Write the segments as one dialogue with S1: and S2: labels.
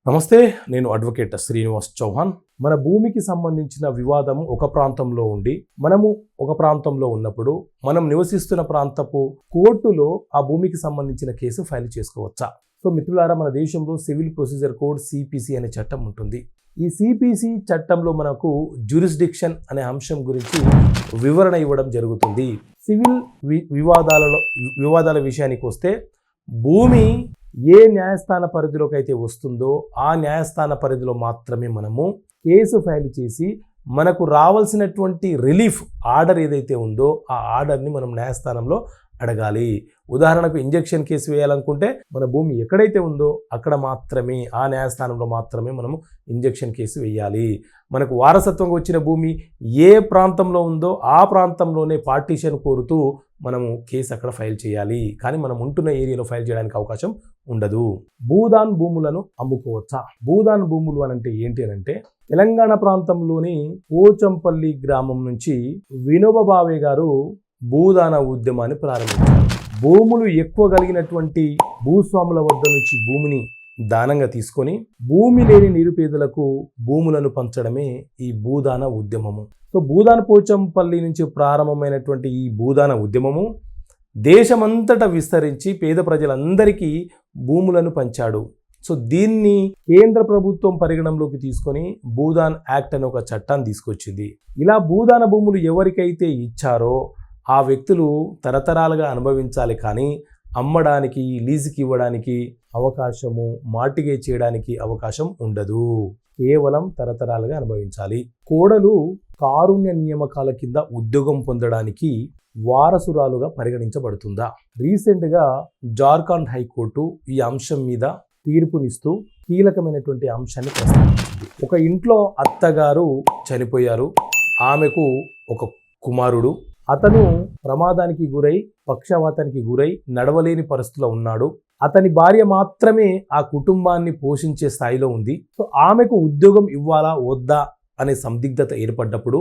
S1: నమస్తే, నేను అడ్వకేట్ శ్రీనివాస్ చౌహాన్. మన భూమికి సంబంధించిన వివాదం ఒక ప్రాంతంలో ఉండి మనము ఒక ప్రాంతంలో ఉన్నప్పుడు మనం నివసిస్తున్న ప్రాంతపు కోర్టులో ఆ భూమికి సంబంధించిన కేసు ఫైల్ చేసుకోవచ్చా? సో మిత్రులారా, మన దేశంలో సివిల్ ప్రొసీజర్ కోడ్ సిపిసి అనే చట్టం ఉంటుంది. ఈ సిపిసి చట్టంలో మనకు జ్యూరిస్డిక్షన్ అనే అంశం గురించి వివరణ ఇవ్వడం జరుగుతుంది. సివిల్ వివాదాల విషయానికి వస్తే భూమి ఏ న్యాయస్థాన పరిధిలోకి అయితే వస్తుందో ఆ న్యాయస్థాన పరిధిలో మాత్రమే మనము కేసు ఫైల్ చేసి మనకు రావాల్సినటువంటి రిలీఫ్ ఆర్డర్ ఏదైతే ఉందో ఆ ఆర్డర్ని మనం న్యాయస్థానంలో అడగాలి. ఉదాహరణకు ఇంజెక్షన్ కేసు వేయాలనుకుంటే మన భూమి ఎక్కడైతే ఉందో అక్కడ మాత్రమే, ఆ న్యాయస్థానంలో మాత్రమే మనము ఇంజెక్షన్ కేసు వేయాలి. మనకు వారసత్వంగా వచ్చిన భూమి ఏ ప్రాంతంలో ఉందో ఆ ప్రాంతంలోనే పార్టీషన్ కోరుతూ మనము కేసు అక్కడ ఫైల్ చేయాలి. కానీ మనం ఉంటున్న ఏరియాలో ఫైల్ చేయడానికి అవకాశం ఉండదు. భూదాన్ భూములను అమ్ముకోవచ్చా? భూదాన్ భూములు అనంటే ఏంటి అనంటే, తెలంగాణ ప్రాంతంలోని పోచంపల్లి గ్రామం నుంచి వినోబ భావే గారు భూదాన ఉద్యమాన్ని ప్రారంభించారు. భూములు ఎక్కువ కలిగినటువంటి భూస్వాముల వద్ద నుంచి భూమిని దానంగా తీసుకొని భూమి లేని నిరుపేదలకు భూములను పంచడమే ఈ భూదాన ఉద్యమము. సో భూదాన పోచంపల్లి నుంచి ప్రారంభమైనటువంటి ఈ భూదాన ఉద్యమము దేశమంతటా విస్తరించి పేద ప్రజలందరికీ భూములను పంచాడు. సో దీన్ని కేంద్ర ప్రభుత్వం పరిగణనలోకి తీసుకొని భూదాన్ యాక్ట్ అనే ఒక చట్టాన్ని తీసుకొచ్చింది. ఇలా భూదాన భూములు ఎవరికైతే ఇచ్చారో ఆ వ్యక్తులు తరతరాలుగా అనుభవించాలి, కానీ అమ్మడానికి, లీజుకి ఇవ్వడానికి అవకాశము, మార్టిగేజ్ చేయడానికి అవకాశం ఉండదు. కేవలం తరతరాలుగా అనుభవించాలి. కోడలు కారుణ్య నియామకాల కింద ఉద్యోగం పొందడానికి వారసురాలుగా పరిగణించబడుతుందా? రీసెంట్గా జార్ఖండ్ హైకోర్టు ఈ అంశం మీద తీర్పునిస్తూ కీలకమైనటువంటి అంశాన్ని ప్రస్తావించింది. ఒక ఇంట్లో అత్తగారు చనిపోయారు, ఆమెకు ఒక కుమారుడు. అతను ప్రమాదానికి గురై, పక్షవాతానికి గురై నడవలేని పరిస్థితిలో ఉన్నాడు. అతని భార్య మాత్రమే ఆ కుటుంబాన్ని పోషించే స్థాయిలో ఉంది. సో ఆమెకు ఉద్యోగం ఇవ్వాలా వద్దా అనే సందిగ్ధత ఏర్పడ్డప్పుడు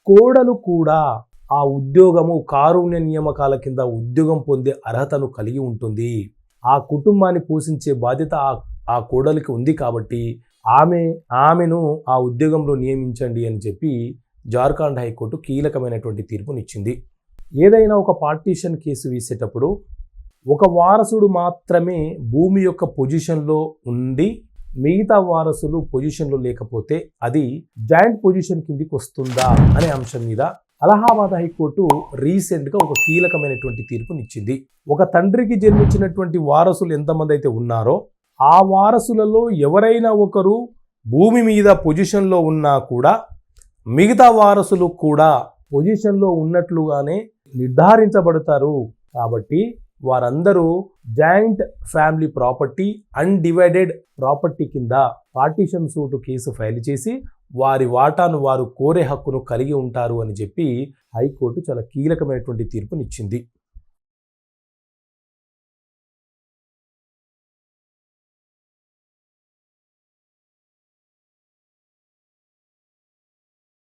S1: కోడలు కూడా ఆ ఉద్యోగము కారుణ్య నియామకాల కింద ఉద్యోగం పొందే అర్హతను కలిగి ఉంటుంది. ఆ కుటుంబాన్ని పోషించే బాధ్యత ఆ కోడలికి ఉంది కాబట్టి ఆమెను ఆ ఉద్యోగంలో నియమించండి అని చెప్పి జార్ఖండ్ హైకోర్టు కీలకమైనటువంటి తీర్పునిచ్చింది. ఏదైనా ఒక పార్టీషన్ కేసు వేసేటప్పుడు ఒక వారసుడు మాత్రమే భూమి యొక్క పొజిషన్లో ఉండి మిగతా వారసులు పొజిషన్లో లేకపోతే అది జాయింట్ పొజిషన్ కిందికి వస్తుందా అనే అంశం మీద అలహాబాద్ హైకోర్టు రీసెంట్గా ఒక కీలకమైనటువంటి తీర్పునిచ్చింది. ఒక తండ్రికి జన్మించినటువంటి వారసులు ఎంతమంది అయితే ఉన్నారో ఆ వారసులలో ఎవరైనా ఒకరు భూమి మీద పొజిషన్లో ఉన్నా కూడా మిగతా వారసులు కూడా పొజిషన్లో ఉన్నట్లుగానే నిర్ధారించబడతారు. కాబట్టి వారందరూ joint family property, undivided property కింద పార్టీషన్ సూటు కేసు ఫైల్ చేసి వారి వాటాను వారు కోరే హక్కును కలిగి ఉంటారు అని చెప్పి హైకోర్టు చాలా కీలకమైనటువంటి తీర్పునిచ్చింది.